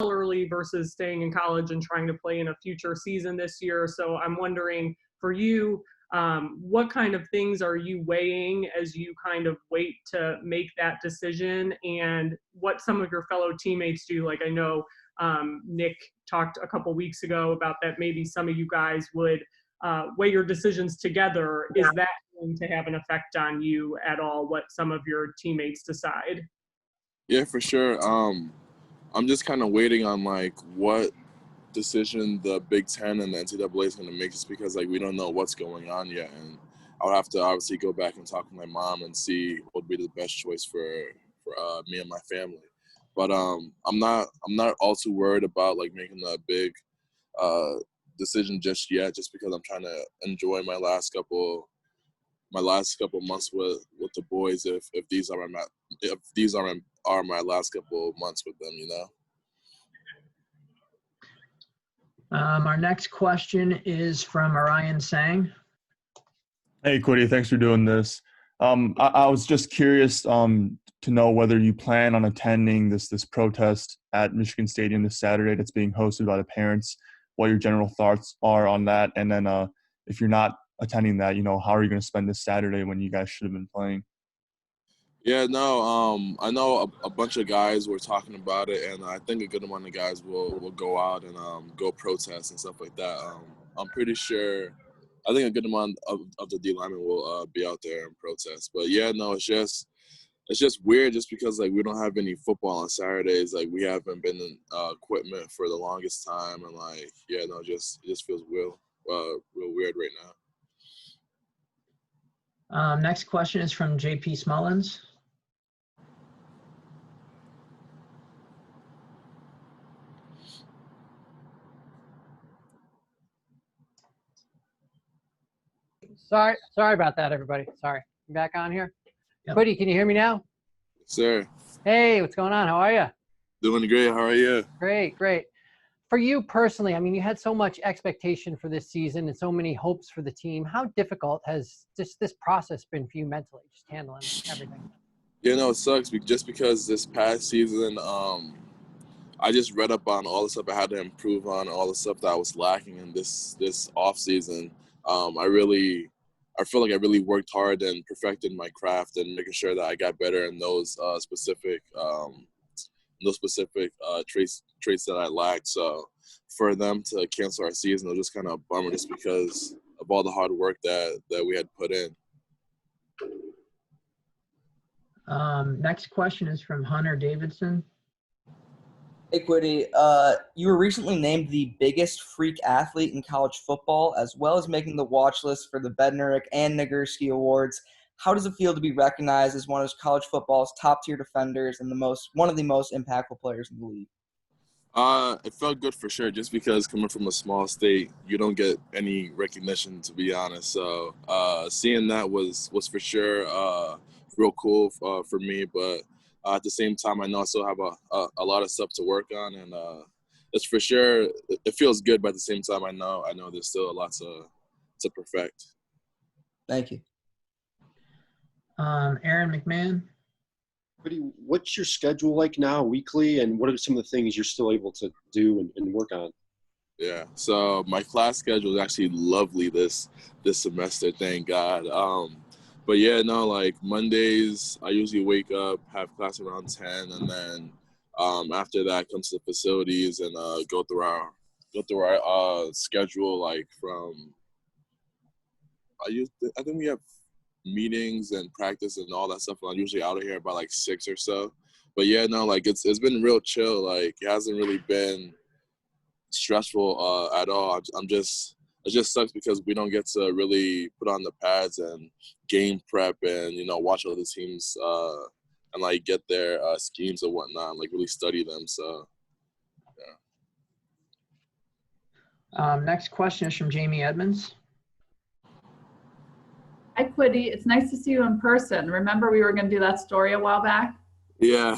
early versus staying in college and trying to play in a future season this year. So I'm wondering for you, what kind of things are you weighing as you kind of wait to make that decision, and what some of your fellow teammates do? Like I know Nick talked a couple weeks ago about that maybe some of you guys would weigh your decisions together. Is that going to have an effect on you at all, what some of your teammates decide? Yeah, for sure. I'm just kind of waiting on like what decision the Big Ten and the NCAA is going to make, just because like we don't know what's going on yet, and I'll have to obviously go back and talk to my mom and see what would be the best choice for me and my family. But I'm not all too worried about like making a big decision just yet, just because I'm trying to enjoy my last couple months with the boys. If these are my last couple months with them, you know. Our next question is from Orion Sang. Hey, Kwity, thanks for doing this. I was just curious to know whether you plan on attending this protest at Michigan Stadium this Saturday that's being hosted by the parents, what your general thoughts are on that, and then if you're not attending that, you know, how are you going to spend this Saturday when you guys should have been playing? Yeah, no, I know a bunch of guys were talking about it, and I think a good amount of guys will go out and go protest and stuff like that. I'm pretty sure, I think a good amount of the D linemen will be out there and protest. But yeah, no, it's just weird, just because like we don't have any football on Saturdays. Like we haven't been in equipment for the longest time, and like yeah, no, it just feels real weird right now. Next question is from JP Smullins. Sorry about that, everybody. Sorry. I'm back on here. Yep. Kwity, can you hear me now? Sir. Hey, what's going on? How are you? Doing great. How are you? Great. For you personally, I mean, you had so much expectation for this season and so many hopes for the team. How difficult has just this process been for you mentally, just handling everything? You know, it sucks just because this past season, I just read up on all the stuff I had to improve on, all the stuff that I was lacking in this off season. I feel like I really worked hard and perfected my craft and making sure that I got better in those specific traits that I lacked. So for them to cancel our season, it was just kind of a bummer, just because of all the hard work that we had put in. Next question is from Hunter Davidson. Hey, Kwity, you were recently named the biggest freak athlete in college football, as well as making the watch list for the Bednarik and Nagurski Awards. How does it feel to be recognized as one of college football's top-tier defenders and one of the most impactful players in the league? It felt good for sure, just because coming from a small state, you don't get any recognition, to be honest. So seeing that was for sure real cool for me, but at the same time, I know I still have a lot of stuff to work on, and it's for sure, it feels good, but at the same time, I know there's still a lot to perfect. Thank you. Aaron McMahon. What's your schedule like now, weekly, and what are some of the things you're still able to do and work on? Yeah, so my class schedule is actually lovely this semester, thank God. But yeah, no, like Mondays, I usually wake up, have class around 10, and then after that comes to the facilities and go through our schedule. Like I think we have meetings and practice and all that stuff. And I'm usually out of here by like 6 or so. But yeah, no, like it's been real chill. Like it hasn't really been stressful at all. It just sucks because we don't get to really put on the pads and game prep and, you know, watch other teams and like get their schemes and whatnot, and like really study them. So, yeah. Next question is from Jamie Edmonds. Hi, Kwity. It's nice to see you in person. Remember we were going to do that story a while back? Yeah.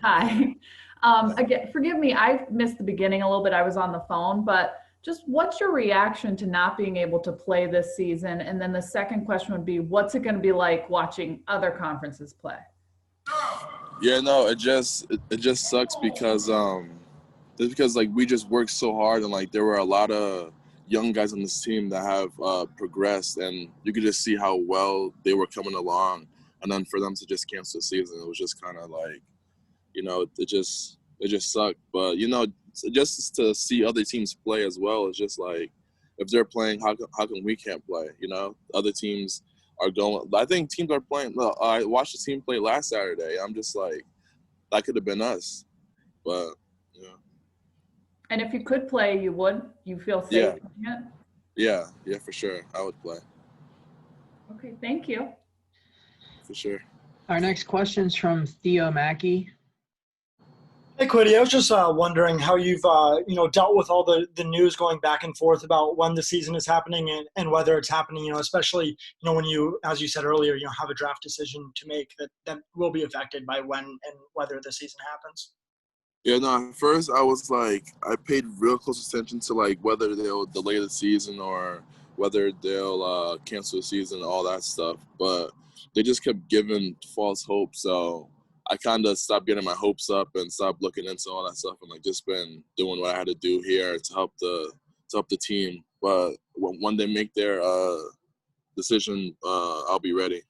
Hi. Again, forgive me, I missed the beginning a little bit. I was on the phone, but just what's your reaction to not being able to play this season? And then the second question would be, what's it going to be like watching other conferences play? Yeah, no, it just sucks because just because like we just worked so hard, and like there were a lot of young guys on this team that have progressed, and you could just see how well they were coming along. And then for them to just cancel the season, it was just kind of like, it just sucked. But just to see other teams play as well, it's just like, if they're playing, how come we can't play? Other teams are going. I think teams are playing. I watched the team play last Saturday. I'm just like, that could have been us, but And if you could play, you would? You feel safe Yeah. doing it? Yeah, for sure. I would play, Okay, thank you. for sure. Our next question is from Theo Mackey. Hey, Kwity, I was just wondering how you've dealt with all the news going back and forth about when the season is happening and whether it's happening, especially, when you, as you said earlier, have a draft decision to make that will be affected by when and whether the season happens. Yeah, no, at first I was like, I paid real close attention to like whether they'll delay the season or whether they'll cancel the season, all that stuff. But they just kept giving false hope. So I kind of stopped getting my hopes up and stopped looking into all that stuff, and like just been doing what I had to do here to help the team. But when they make their decision, I'll be ready.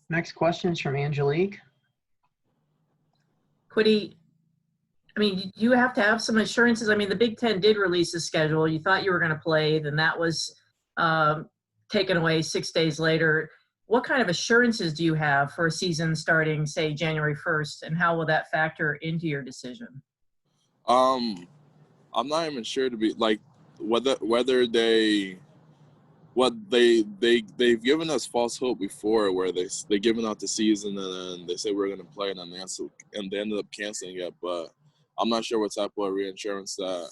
Next question is from Angelique. Kwity, I mean, you have to have some assurances. I mean, the Big Ten did release a schedule. You thought you were going to play, then that was taken away 6 days later. What kind of assurances do you have for a season starting, say, January 1st, and how will that factor into your decision? I'm not even sure to be like whether they've given us false hope before, where they given out the season and then they say we're going to play, and then they ended up canceling it. But I'm not sure what type of reinsurance that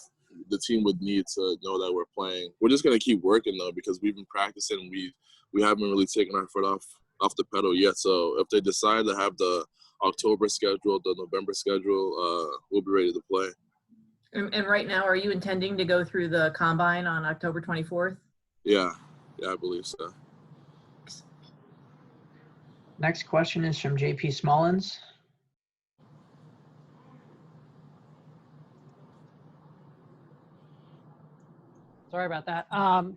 the team would need to know that we're playing. We're just going to keep working though, because we've been practicing and we haven't really taken our foot off the pedal yet. So if they decide to have the October schedule, the November schedule, we'll be ready to play. And right now, are you intending to go through the combine on October 24th? Yeah, I believe so. Next question is from JP Smallins. Sorry about that.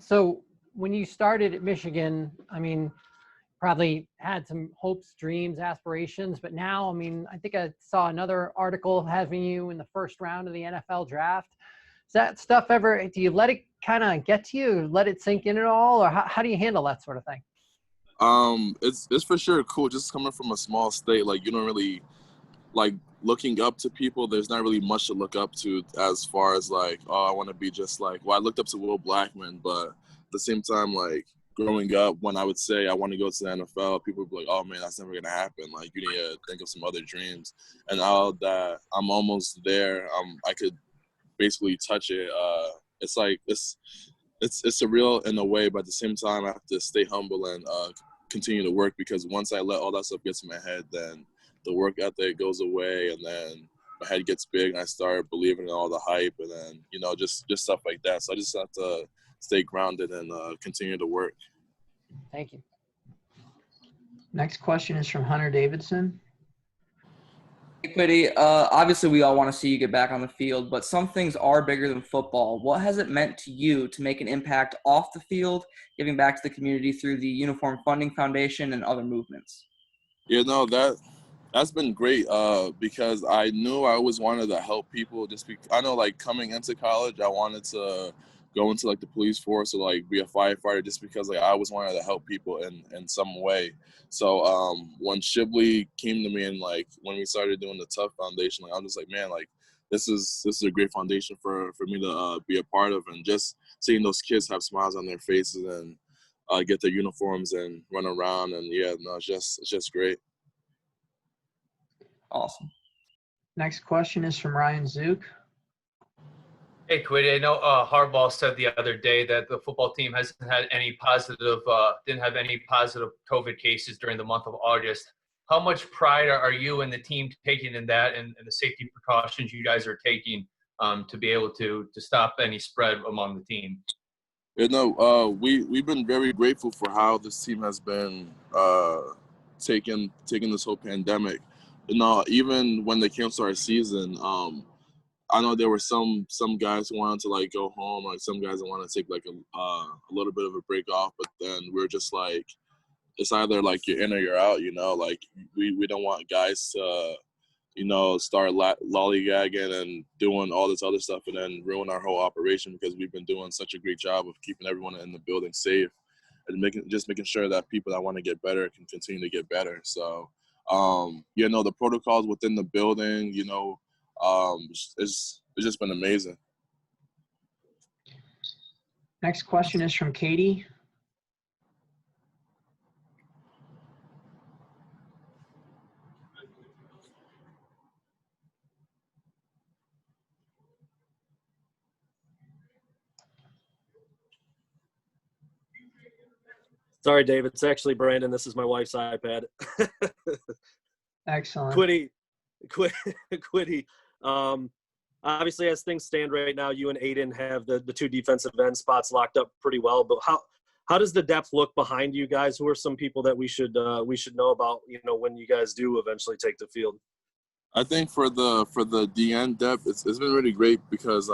So when you started at Michigan, I mean, probably had some hopes, dreams, aspirations, but now, I mean, I think I saw another article having you in the first round of the NFL draft. Does that stuff ever, do you let it kind of get to you, let it sink in at all, or how do you handle that sort of thing? It's for sure cool. Just coming from a small state, like you don't really like looking up to people. There's not really much to look up to as far as like, oh, I want to be just like, well, I looked up to Will Blackman, but at the same time, like growing up, when I would say I want to go to the NFL, people would be like, oh man, that's never gonna happen. Like you need to think of some other dreams. And now that I'm almost there, I could basically touch it. It's like it's surreal in a way, but at the same time, I have to stay humble and continue to work, because once I let all that stuff get to my head, then the work ethic goes away, and then my head gets big, and I start believing in all the hype, and then just stuff like that. So I just have to stay grounded and continue to work. Thank you. Next question is from Hunter Davidson. Hey, Kwity, obviously we all want to see you get back on the field, but some things are bigger than football. What has it meant to you to make an impact off the field, giving back to the community through the Uniform Funding Foundation and other movements? That's been great because I knew I always wanted to help people. I know, like, coming into college, I wanted to go into like the police force or like be a firefighter, just because like I always wanted to help people in some way. So when Shibley came to me and like when we started doing the Tough Foundation, like I'm just like, man, like this is a great foundation for me to be a part of, and just seeing those kids have smiles on their faces and get their uniforms and run around, and it's just great. Awesome. Next question is from Ryan Zook. Hey, Kwity, I know Harbaugh said the other day that the football team hasn't had any didn't have any positive COVID cases during the month of August. How much pride are you and the team taking in that, and the safety precautions you guys are taking to be able to stop any spread among the team? We've been very grateful for how this team has been taking this whole pandemic. even when they canceled our season, I know there were some guys who wanted to like go home, like some guys that wanted to take like a little bit of a break off, but then we're just like, it's either like you're in or you're out, like we don't want guys to, start lollygagging and doing all this other stuff and then ruin our whole operation, because we've been doing such a great job of keeping everyone in the building safe and making sure that people that want to get better can continue to get better. So, the protocols within the building, it's just been amazing. Next question is from Katie. Sorry, Dave. It's actually Brandon. This is my wife's iPad. Excellent. Kwity. Obviously, as things stand right now, you and Aiden have the two defensive end spots locked up pretty well. But how does the depth look behind you guys? Who are some people that we should know about? When you guys do eventually take the field. I think for the DN depth, it's been really great because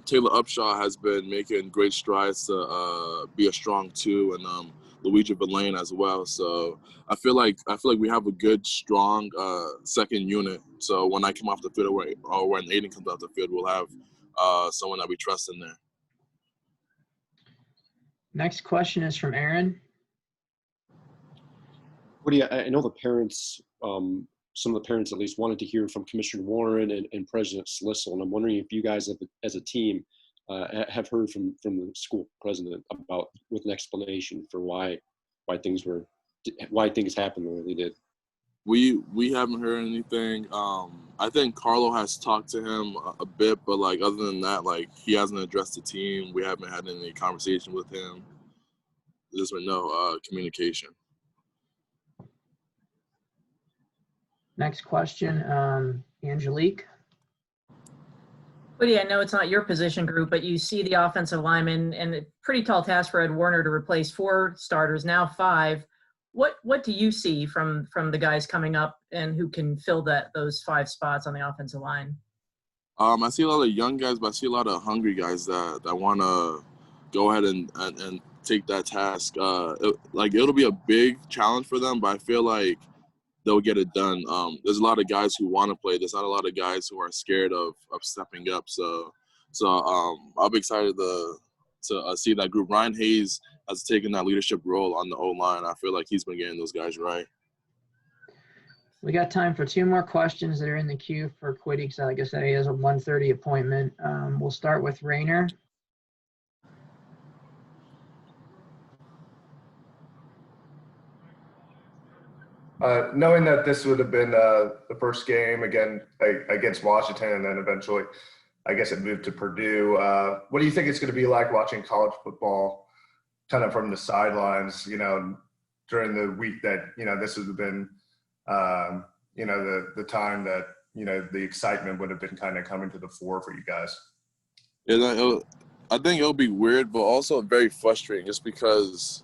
Taylor Upshaw has been making great strides to be a strong 2, and Luigi Villain as well. So I feel like we have a good, strong second unit. So when I come off the field or when Aiden comes off the field, we'll have someone that we trust in there. Next question is from Aaron. I know the parents, some of the parents at least, wanted to hear from Commissioner Warren and President Slissel, and I'm wondering if you guys as a team have heard from the school president with an explanation for why things happened the way they did. We haven't heard anything. I think Carlo has talked to him a bit, but like other than that, like he hasn't addressed the team. We haven't had any conversation with him. There's been no communication. Next question, Angelique. Kwity, I know it's not your position group, but you see the offensive lineman, and a pretty tall task for Ed Warner to replace 4 starters, now 5. What do you see from the guys coming up and who can fill those 5 spots on the offensive line? I see a lot of young guys, but I see a lot of hungry guys that want to go ahead and take that task. It'll be a big challenge for them, but I feel like they'll get it done. There's a lot of guys who want to play. There's not a lot of guys who are scared of stepping up. So I'll be excited to see that group. Ryan Hayes has taken that leadership role on the O-line. I feel like he's been getting those guys right. We got time for 2 more questions that are in the queue for Kwity, because like I said, he has a 1:30 appointment. We'll start with Rainer. Knowing that this would have been the first game again against Washington, and then eventually, I guess it moved to Purdue. What do you think it's going to be like watching college football, kind of from the sidelines? During the week that this would have been, the time that the excitement would have been kind of coming to the fore for you guys. Yeah, I think it'll be weird, but also very frustrating, just because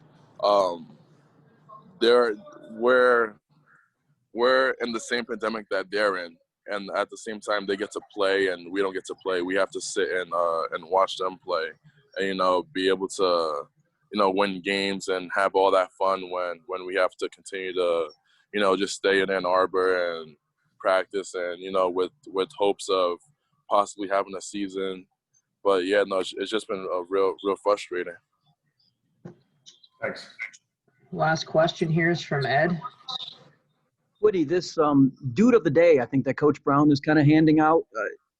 we're in the same pandemic that they're in, and at the same time they get to play and we don't get to play. We have to sit and watch them play, and be able to win games and have all that fun when we have to continue to just stay in Ann Arbor and practice and with hopes of possibly having a season. But yeah, no, it's just been a real frustrating. Thanks. Last question here is from Ed. Kwity, this dude of the day, I think that Coach Brown is kind of handing out.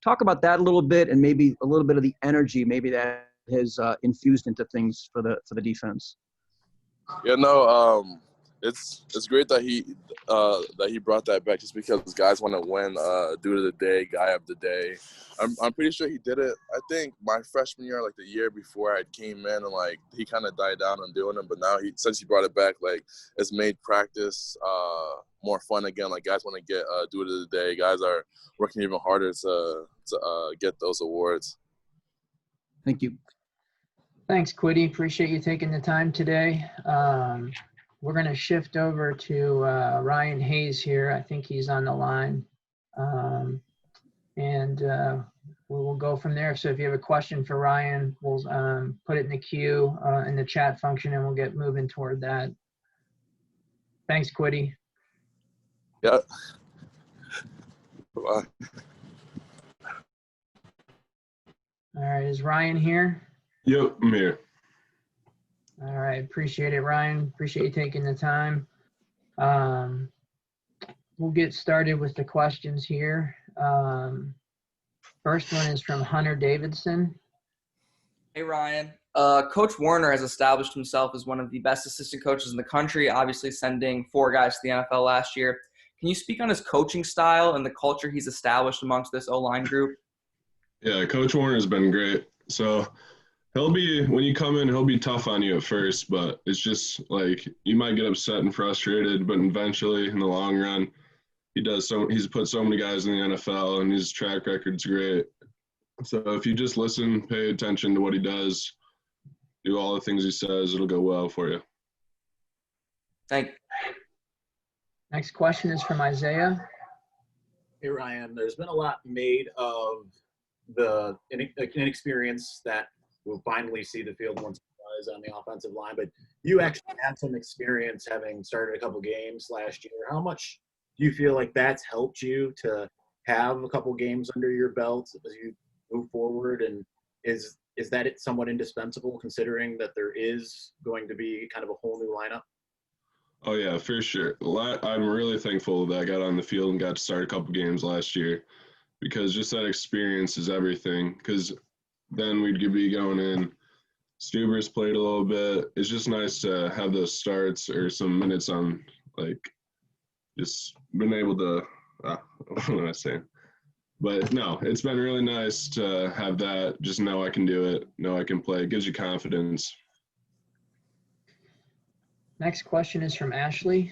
Talk about that a little bit, and maybe a little bit of the energy maybe that has infused into things for the defense. Yeah, no, it's great that he brought that back, just because guys want to win. Dude of the day, guy of the day. I'm pretty sure he did it. I think my freshman year, like the year before I came in, and like he kind of died down on doing them. But now since he brought it back, like it's made practice more fun again. Like guys want to get dude of the day. Guys are working even harder to get those awards. Thank you. Thanks, Kwity. Appreciate you taking the time today. we're going to shift over to Ryan Hayes here. I think he's on the line. And we'll go from there. So if you have a question for Ryan, we'll put it in the queue in the chat function, and we'll get moving toward that. Thanks, Kwity. Yeah. Bye. All right, is Ryan here? Yep, I'm here. All right, appreciate it, Ryan. Appreciate you taking the time. We'll get started with the questions here. First one is from Hunter Davidson. Hey, Ryan. Coach Warner has established himself as one of the best assistant coaches in the country, obviously sending 4 guys to the NFL last year. Can you speak on his coaching style and the culture he's established amongst this O-line group? Yeah, Coach Warner has been great. So when you come in, he'll be tough on you at first, but it's just like you might get upset and frustrated, but eventually in the long run, he's put so many guys in the NFL and his track record's great. So if you just listen, pay attention to what he does, do all the things he says, it'll go well for you. Thank you. Next question is from Isaiah. Hey, Ryan, there's been a lot made of the inexperience that we'll finally see the field once it is on the offensive line, but you actually had some experience having started a couple games last year. How much do you feel like that's helped you to have a couple games under your belt as you move forward? And is that somewhat indispensable considering that there is going to be kind of a whole new lineup? Oh, yeah, for sure. I'm really thankful that I got on the field and got to start a couple games last year because just that experience is everything. Because then we'd be going in. Stuber's played a little bit. It's just nice to have those starts or some minutes on, like, just been able to what am I saying? But, no, it's been really nice to have that, just know I can do it, know I can play. It gives you confidence. Next question is from Ashley.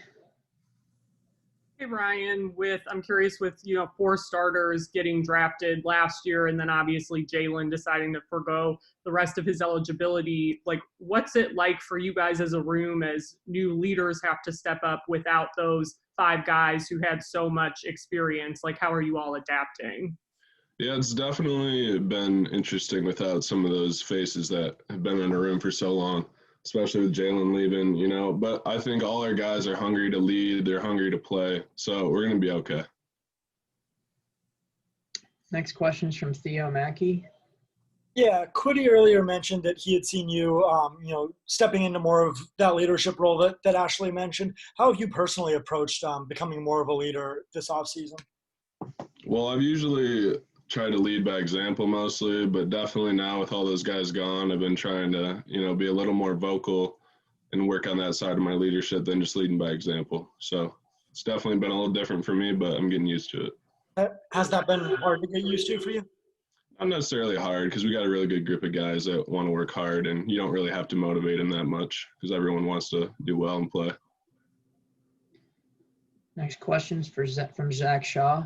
Hey, Ryan, I'm curious with, 4 starters getting drafted last year and then obviously Jalen deciding to forgo the rest of his eligibility, like what's it like for you guys as a room as new leaders have to step up without those 5 guys who had so much experience? Like, how are you all adapting? Yeah, it's definitely been interesting without some of those faces that have been in a room for so long, especially with Jalen leaving, but I think all our guys are hungry to lead. They're hungry to play. So we're going to be okay. Next question is from Theo Mackey. Yeah, Kwity earlier mentioned that he had seen you, stepping into more of that leadership role that Ashley mentioned. How have you personally approached becoming more of a leader this offseason? Well, I've usually tried to lead by example mostly, but definitely now with all those guys gone, I've been trying to, be a little more vocal and work on that side of my leadership than just leading by example. So it's definitely been a little different for me, but I'm getting used to it. Has that been hard to get used to for you? Not necessarily hard because we got a really good group of guys that want to work hard, and you don't really have to motivate them that much because everyone wants to do well and play. Next question's from Zach Shaw.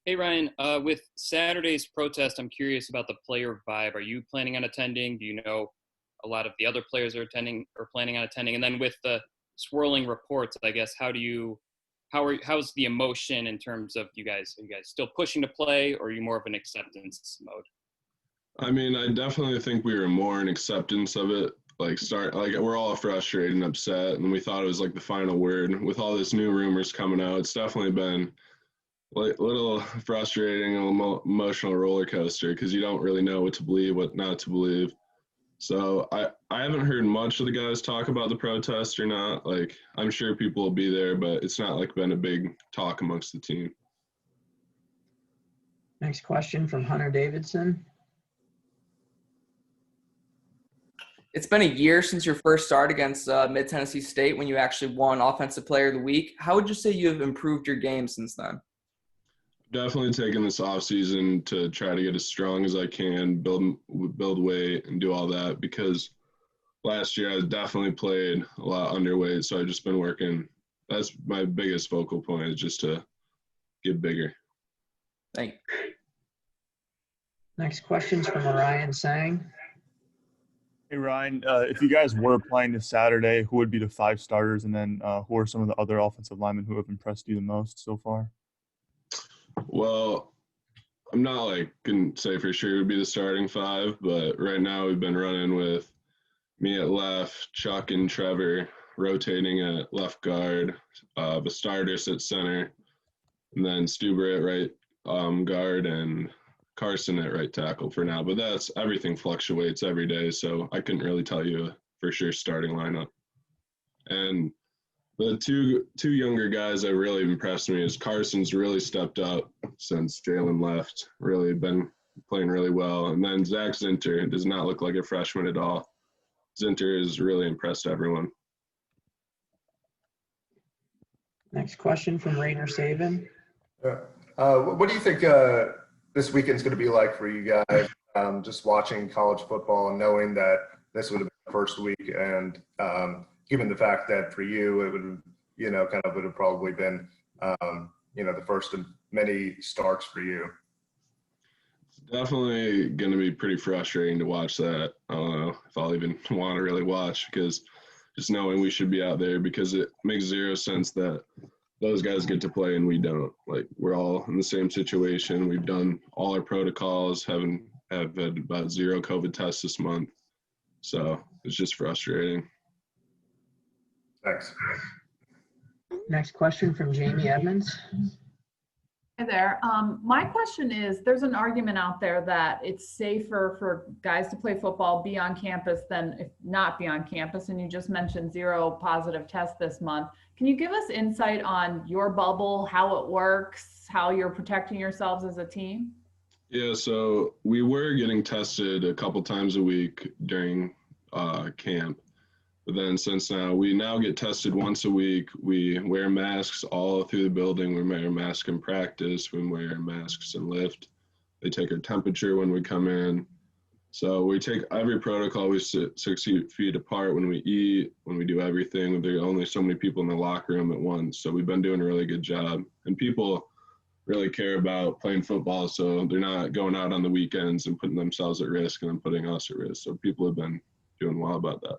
Hey, Ryan, with Saturday's protest, I'm curious about the player vibe. Are you planning on attending? Do you know a lot of the other players are attending or planning on attending? And then with the swirling reports, I guess, how's the emotion in terms of are you guys still pushing to play, or are you more of an acceptance mode? I mean, I definitely think we were more in acceptance of it. We're all frustrated and upset, and we thought it was like the final word. With all this new rumors coming out, it's definitely been a little frustrating, a little emotional roller coaster because you don't really know what to believe, what not to believe. So I haven't heard much of the guys talk about the protest or not. Like, I'm sure people will be there, but it's not like been a big talk amongst the team. Next question from Hunter Davidson. It's been a year since your first start against Mid-Tennessee State when you actually won Offensive Player of the Week. How would you say you have improved your game since then? Definitely taking this offseason to try to get as strong as I can, build weight, and do all that because last year I definitely played a lot underweight, so I've just been working. That's my biggest focal point is just to get bigger. Thank you. Next question's from Orion Sang. Hey Ryan, if you guys were playing this Saturday, who would be the 5 starters, and then who are some of the other offensive linemen who have impressed you the most so far? Well, I'm not couldn't say for sure it would be the starting 5, but right now we've been running with me at left, Chuck and Trevor rotating at left guard, Bastardis at center, and then Stuber at right guard, and Carson at right tackle for now. But everything fluctuates every day, so I couldn't really tell you a for sure starting lineup. And the two younger guys that really impressed me is Carson's really stepped up since Jalen left, really been playing really well. And then Zach Zinter does not look like a freshman at all. Zinter has really impressed everyone. Next question from Rainer Saban. What do you think this weekend's going to be like for you guys? Just watching college football and knowing that this would have been the first week, and given the fact that for you it would, would have probably been, the first of many starts for you. It's definitely going to be pretty frustrating to watch that. I don't know if I'll even want to really watch, because just knowing we should be out there, because it makes zero sense that those guys get to play and we don't. We're all in the same situation. We've done all our protocols, have had about 0 COVID tests this month. So it's just frustrating. Thanks. Next question from Jamie Edmonds. Hi there. My question is, there's an argument out there that it's safer for guys to play football, be on campus, than if not be on campus. And you just mentioned 0 positive tests this month. Can you give us insight on your bubble, how it works, how you're protecting yourselves as a team? Yeah, so we were getting tested a couple times a week during camp. But then since we now get tested once a week, we wear masks all through the building. We wear masks in practice. We wear masks in lift. They take our temperature when we come in. So we take every protocol. We sit 6 feet apart when we eat, when we do everything. There are only so many people in the locker room at once. So we've been doing a really good job. And people really care about playing football, so they're not going out on the weekends and putting themselves at risk and then putting us at risk. So people have been doing well about that.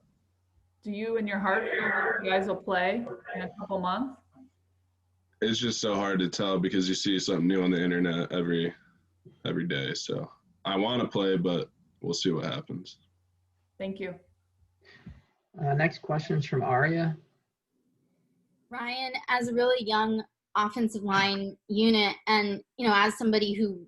Do you in your heart feel like you guys will play in a couple months? It's just so hard to tell, because you see something new on the internet every day. So I want to play, but we'll see what happens. Thank you. Next question is from Aria. Ryan, as a really young offensive line unit, and as somebody who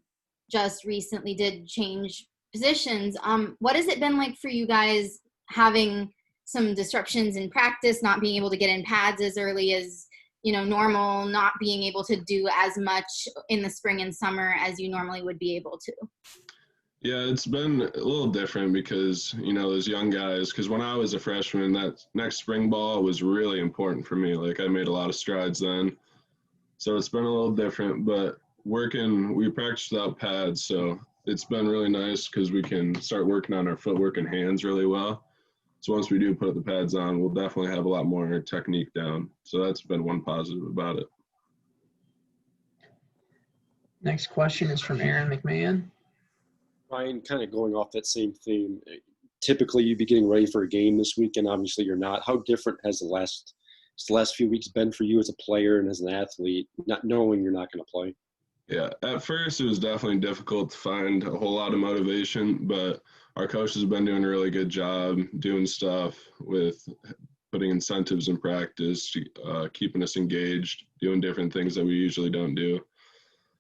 just recently did change positions, what has it been like for you guys having some disruptions in practice, not being able to get in pads as early as normal, not being able to do as much in the spring and summer as you normally would be able to? Yeah, it's been a little different because, those young guys, because when I was a freshman, that next spring ball was really important for me. I made a lot of strides then. So it's been a little different, but we practice without pads. So it's been really nice because we can start working on our footwork and hands really well. So once we do put the pads on, we'll definitely have a lot more technique down. So that's been one positive about it. Next question is from Aaron McMahon. Ryan, kind of going off that same theme, typically you'd be getting ready for a game this weekend. Obviously you're not. How different has the last few weeks been for you as a player and as an athlete, not knowing you're not going to play? Yeah, at first it was definitely difficult to find a whole lot of motivation, but our coaches have been doing a really good job doing stuff with putting incentives in practice, keeping us engaged, doing different things that we usually don't do.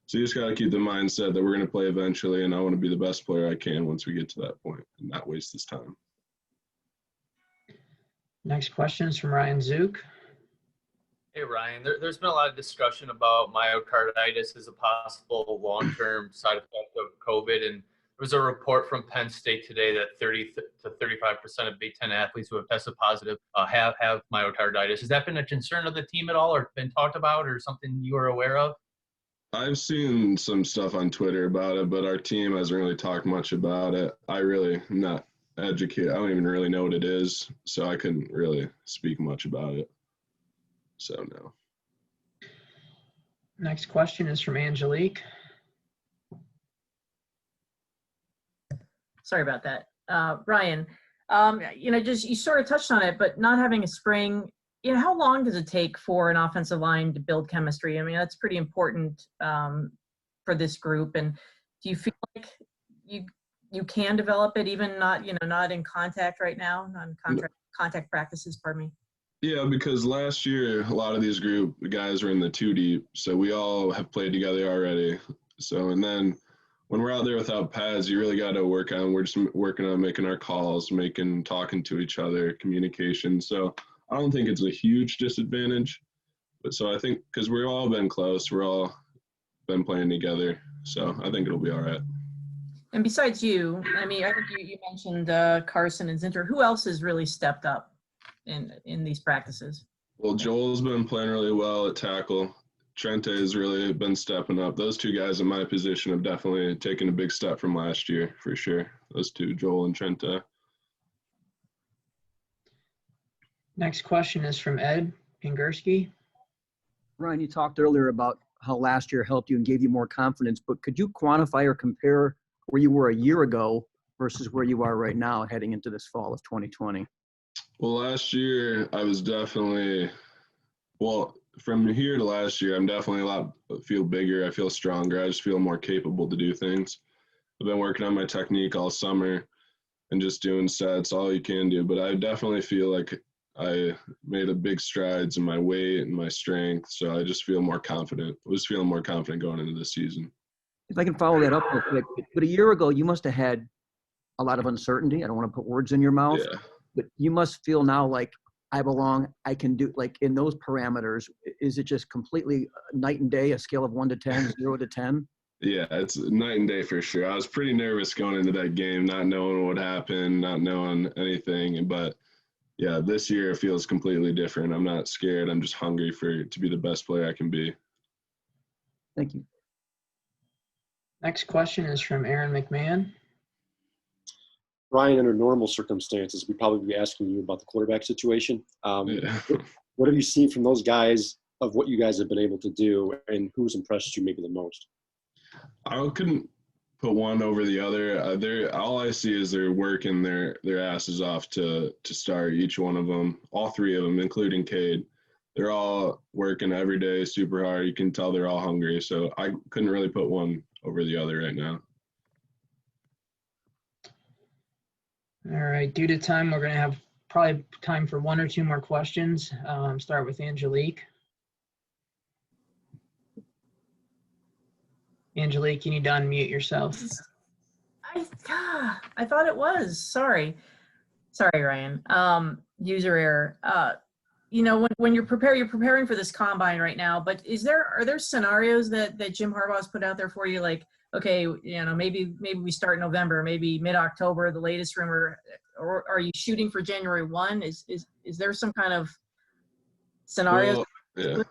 So you just got to keep the mindset that we're going to play eventually, and I want to be the best player I can once we get to that point and not waste this time. Next question is from Ryan Zook. Hey, Ryan, there's been a lot of discussion about myocarditis as a possible long-term side effect of COVID. And there was a report from Penn State today that 30 to 35% of Big Ten athletes who have tested positive have myocarditis. Has that been a concern of the team at all, or been talked about, or something you are aware of? I've seen some stuff on Twitter about it, but our team hasn't really talked much about it. I really am not educated. I don't even really know what it is, so I couldn't really speak much about it. So no. Next question is from Angelique. Sorry about that. Ryan, just you sort of touched on it, but not having a spring, how long does it take for an offensive line to build chemistry? I mean, that's pretty important for this group. And do you feel like you can develop it even not in contact right now, not in contact practices, pardon me? Yeah, because last year a lot of these group guys were in the 2 deep, so we all have played together already. So, and then when we're out there without pads, you really got to work on. We're just working on making our calls, talking to each other, communication. So I don't think it's a huge disadvantage, but so I think because we've all been close, we're all been playing together, so I think it'll be all right. And besides you, I mean, I think you mentioned Carson and Zinter. Who else has really stepped up in these practices? Well, Joel's been playing really well at tackle. Trente has really been stepping up. Those 2 guys in my position have definitely taken a big step from last year, for sure. Those 2, Joel and Trente. Next question is from Ed Pingursky. Ryan, you talked earlier about how last year helped you and gave you more confidence, but could you quantify or compare where you were a year ago versus where you are right now heading into this fall of 2020? Well, last year I was definitely, from here to last year, I'm definitely feel bigger. I feel stronger. I just feel more capable to do things. I've been working on my technique all summer and just doing sets, all you can do. But I definitely feel like I made a big strides in my weight and my strength. So I just feel more confident. I was feeling more confident going into this season. If I can follow that up real quick, but a year ago, you must have had a lot of uncertainty. I don't want to put words in your mouth, but you must feel now like I belong, I can do, like in those parameters. Is it just completely night and day, a scale of 1 to 10, 0 to 10? Yeah, it's night and day for sure. I was pretty nervous going into that game, not knowing what would happen, not knowing anything. But yeah, this year it feels completely different. I'm not scared. I'm just hungry to be the best player I can be. Thank you. Next question is from Aaron McMahon. Ryan, under normal circumstances, we'd probably be asking you about the quarterback situation. What have you seen from those guys of what you guys have been able to do, and who's impressed you maybe the most? I couldn't put one over the other. All I see is they're working their asses off to start, each one of them, all 3 of them, including Cade. They're all working every day super hard. You can tell they're all hungry. So I couldn't really put one over the other right now. All right, due to time, we're going to have probably time for 1 or 2 more questions. Start with Angelique. Angelique, you need to unmute yourself. I thought it was. Sorry, Ryan. User error. When you're preparing for this combine right now, but are there scenarios that Jim Harbaugh's put out there for you? Like, okay, maybe we start in November, maybe mid-October, the latest rumor, or are you shooting for January 1? Is there some kind of scenarios? Well, yeah.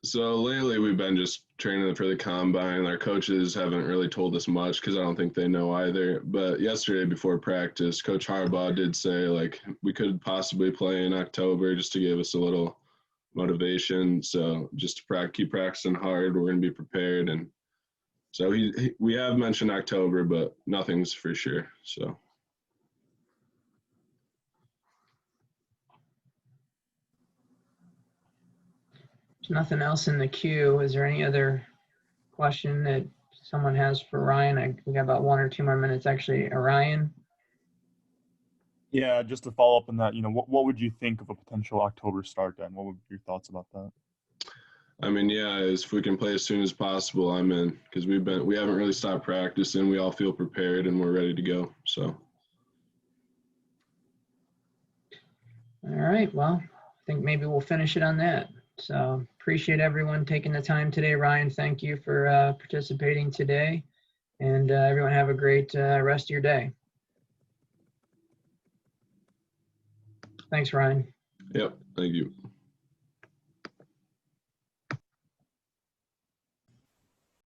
So lately we've been just training for the combine. Our coaches haven't really told us much because I don't think they know either. But yesterday before practice, Coach Harbaugh did say like we could possibly play in October just to give us a little motivation. So just to keep practicing hard, we're going to be prepared. And so we have mentioned October, but nothing's for sure. So. There's nothing else in the queue. Is there any other question that someone has for Ryan? We got about 1 or 2 more minutes. Actually, Ryan. Yeah, just to follow up on that, what would you think of a potential October start then? What would be your thoughts about that? I mean, yeah, if we can play as soon as possible, I'm in, because we haven't really stopped practicing. We all feel prepared and we're ready to go. So. All right. Well, I think maybe we'll finish it on that. So appreciate everyone taking the time today. Ryan, thank you for participating today, and everyone have a great rest of your day. Thanks, Ryan. Yep. Thank you.